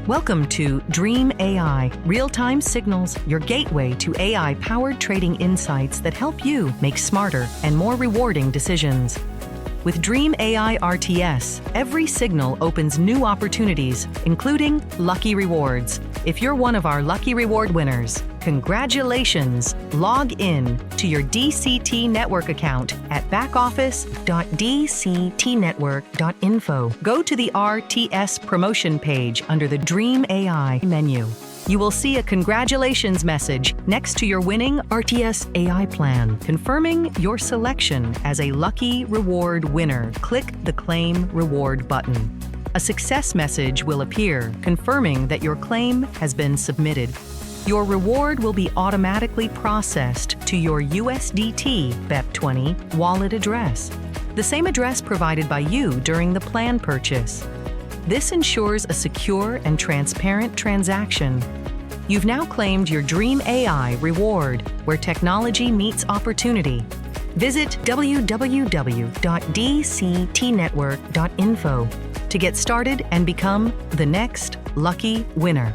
Welcome to Dream AI, real-time signals, your gateway to AI-powered trading insights that help you make smarter and more rewarding decisions. With Dream AI RTS, every signal opens new opportunities, including lucky rewards. If you're one of our lucky reward winners, congratulations! Log in to your DCT Network account at backoffice.dctnetwork.info. Go to the RTS promotion page under the Dream AI menu. You will see a congratulations message next to your winning RTS AI plan, confirming your selection as a lucky reward winner. Click the Claim Reward button. A success message will appear, confirming that your claim has been submitted. Your reward will be automatically processed to your USDT BEP20 wallet address, the same address provided by you during the plan purchase. This ensures a secure and transparent transaction. You've now claimed your Dream AI reward, where technology meets opportunity. Visit www.dctnetwork.info to get started and become the next lucky winner.